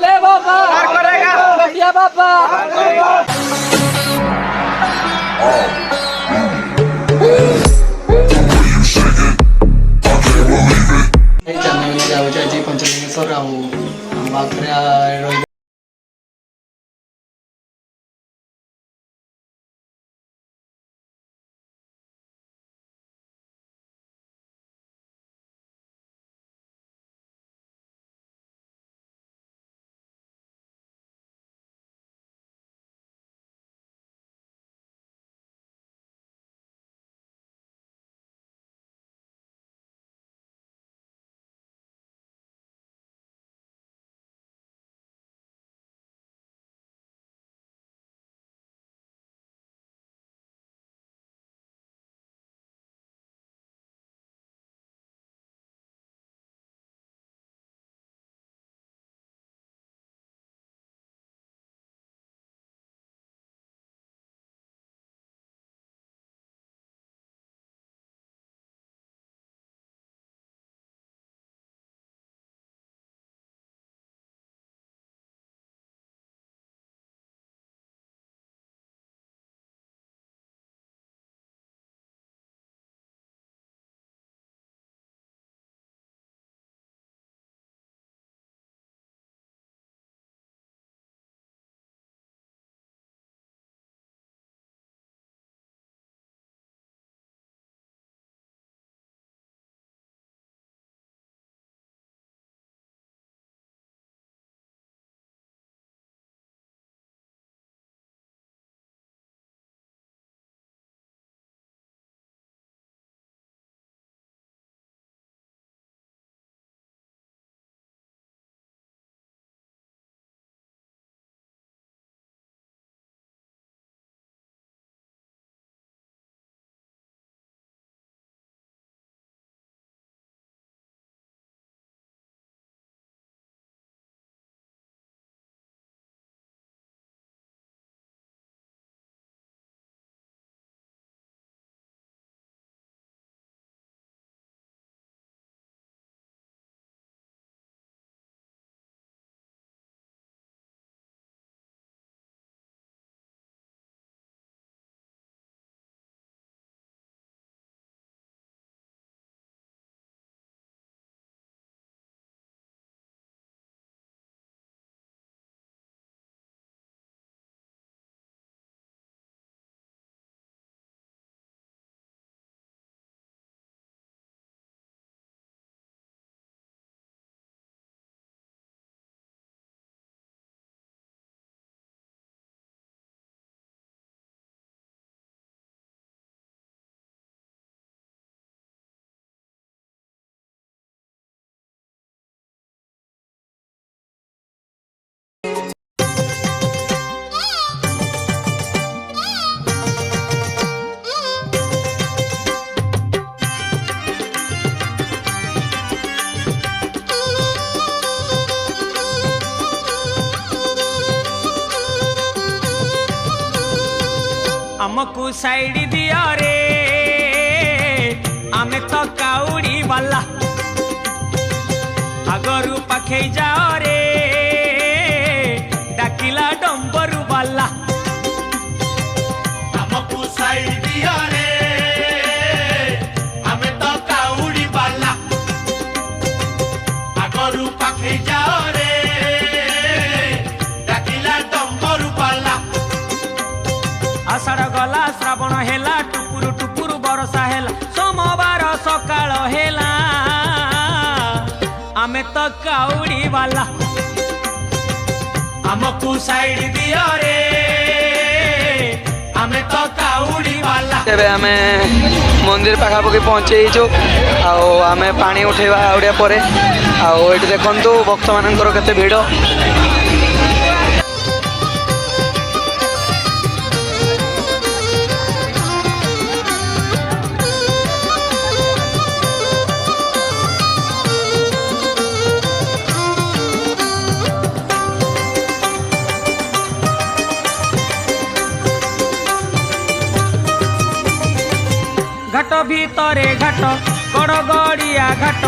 भोले बाबा बढ़िया बाबा। पंचलिंगेश्वर हमको साइड दिया रे आमे तो काउड़ी वाला आगरू पाखे जाओ रे डाकिला डंबरू वाला हमको साइड दिया रे आमे तो काउड़ी वाला आगरू पाखे जाओ रे डाकिला डंबरू वाला आषाढ़ गला श्रावण हेला टुकुरु टुकुरु बरसा हेला सोमवार सकाळ हेला आमे तो काउड़ी वाला हमको साइड दिया रे आमे तो काउड़ी वाला। तेबे आमे मंदिर पाखापाखि पहुँचीचु आमे पानी उठेवा आउड़िया परे आउट देखु भक्त मानकर केते भिड़ घाट भितरे घाट गड़गड़िया घाट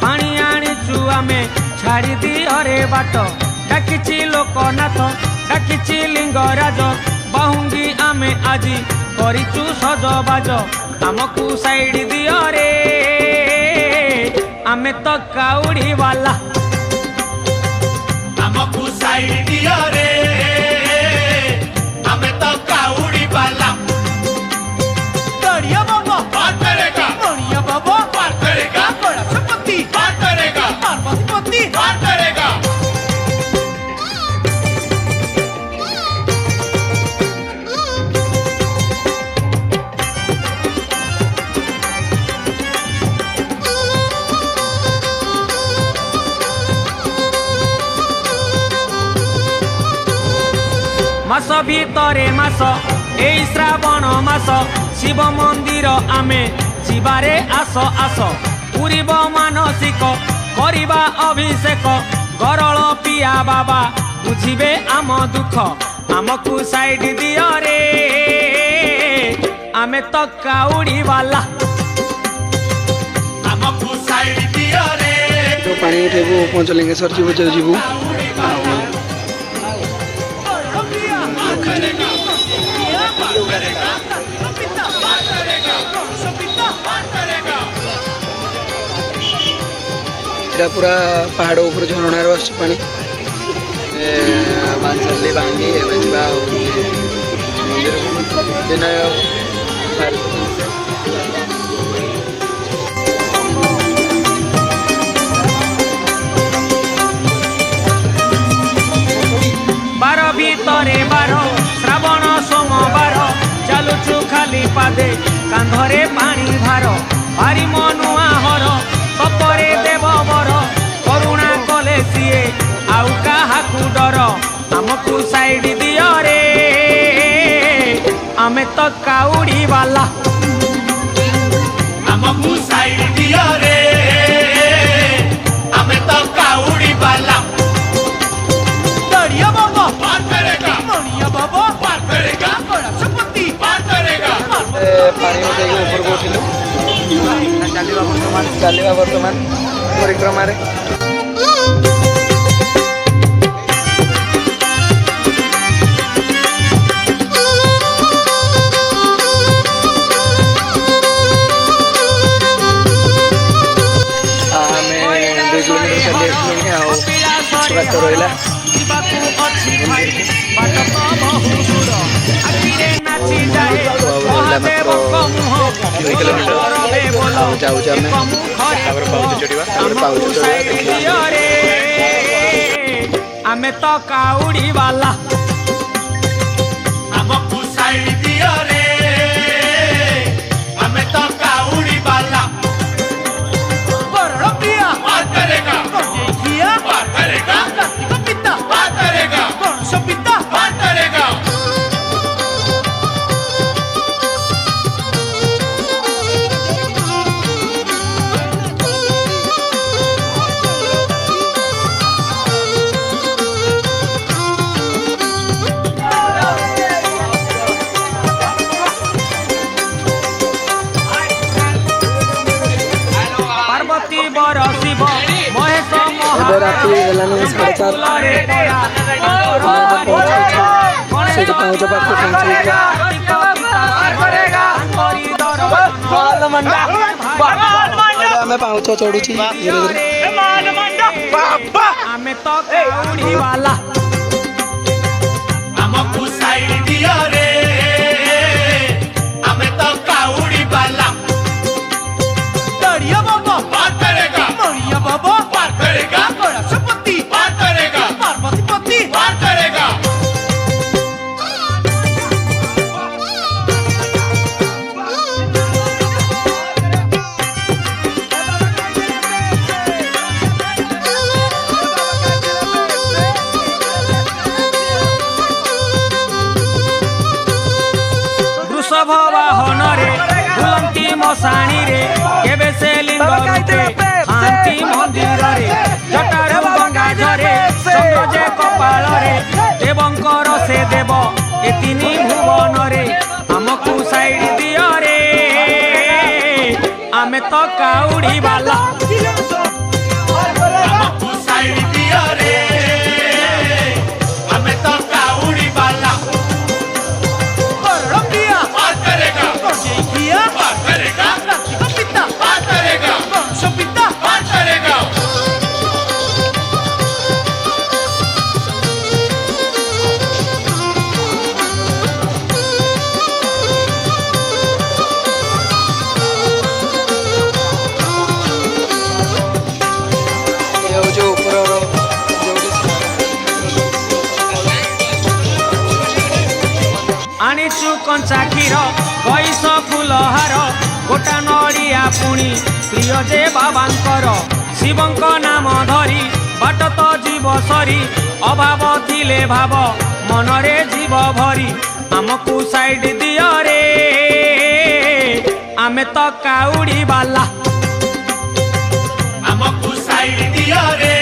पानी आनीचु आमे छाड़ी दियो रे बाट डाकिची लोकनाथ डाकिची लिंगराज बाहुंगी आमे आजी करिचु सजबाज आमकु साइड दियो रे आमे तो काउड़ी वाला हमको साइड दियो रे हमें तो काउड़ी वाला गड़िया बाबा पार करेगा गड़िया बाबा पार करेगा गणेशपति पार करेगा पार्वतीपति पार करेगा मास भितरे मास एई श्रावण मास शिव मंदिर आमे शिवारे आस आस पूरीब मानसिक करिबा अभिषेक गरल पिया बाबा बुझिबे आम दुख आमकु साइड दियो रे आमे तो काउड़ी वाला हमको साइड दियो रे तो पानी उठेबू पंचलिंगेश्वर जीव जीवू এটা পুরা পাহাড় উপরে ঝরଣାর আসছে পানি বাঁচালে ভাঙ্গি ଏବେ ଯିବା ମନ୍ଦିରକୁ ବିନୟ ବାର ଭିତରେ ବାର ଶ୍ରାବଣ ସୋମବାର ଚାଲୁଛୁ ଖାଲି ପାଦେ କାନ୍ଧରେ ପାଣି ଭାର ଭାରି ମନୁଆ ହର ତପରେ ଦେବ ବର କରୁଣା କଲେ ସିଏ ଆଉ କାହାକୁ ଡର ଆମକୁ ସାଇଡ ଦିଅ ରେ ଆମେ ତ କାଉଡ଼ି ବାଲା हमको साइड दियो रे हमें तो काउड़ी वाला गड़िया बाबा पार करेगा गड़िया बाबा पार करेगा गणेशपति पार करेगा ପାଣି ଉଠେଇକି ଉପରକୁ ଉଠିଲୁ ଚାଲିବା ବର୍ତ୍ତମାନ ପରିକ୍ରମାରେ ଆମେ 2 କିଲୋମିଟର ଚାଲି ଆସିଲୁଣି ଆଉ କିଛି ବାଟ ରହିଲା ଯିବାକୁ ଅଛି ଭାଇ ବାଟ ତ ବହୁ ଦୂର ଆଖିରେ ନାଚି ଯାଏ ମହାଦେବଙ୍କ ମୁହଁ କରବେ ବୋଲ ଯାଉଛୁ ଆମେ ତାପରେ ପାଉଛ ଚଢିବା ଦେଖିବା ରେ ଆମେ ତ କାଉଡ଼ି ବାଲା हमको साइड दियो रे हमें तो काउड़ी वाला गणपिया पार करेगा गणेशिया पार करेगा कार्तिक पार करेगा गणेश पार करेगा पार्वती बर शिव महेश ଏବେ ରାତି ହେଲାନି 4:30 ସେଇଠି ପହଞ୍ଚ ପାଖକୁ ପହଞ୍ଚିବା ଆମେ ପାଉଛ ଚଢୁଛି ଧୀରେ ଧୀରେ ଆମେ ତ କାଉଡ଼ି ବାଲା हमको साइड दियो रे हमें तो काउड़ी वाला गड़िया बाबा पार करेगा गड़िया बाबा पार करेगा गणेशपति पार करेगा पार्वतीपति पार करेगा वृषभ वाहନରେ ବୁଲନ୍ତି ମଶାଣୀରେ କେବେ ସେ ଲିଙ୍ଗ ରୂପେ ଥାନ୍ତି ମନ୍ଦିରରେ ଜଟାରୁ ଗଙ୍ଗା ଝରେ ଚନ୍ଦ୍ର ଯେ କପାଳରେ ଦେବଙ୍କର ସେ ଦେବ ଏ ତିନି ଭୁବନରେ ଆମକୁ ସାଇଡ ଦିଅ ରେ ଆମେ ତ କାଉଡ଼ି ବାଲା हमको साइड दियो रे आनीचु कंचा क्षीर गईस फूलहार गोटा नड़िया पुणी प्रिय जे बाबांकर शिवंक नाम धरी बाट तो जीव सरी अभाव थिले भाव मनरे जीव भरी आमको साइड दियो रे आमे तो काउड़ी बाला आमको साइड दियो रे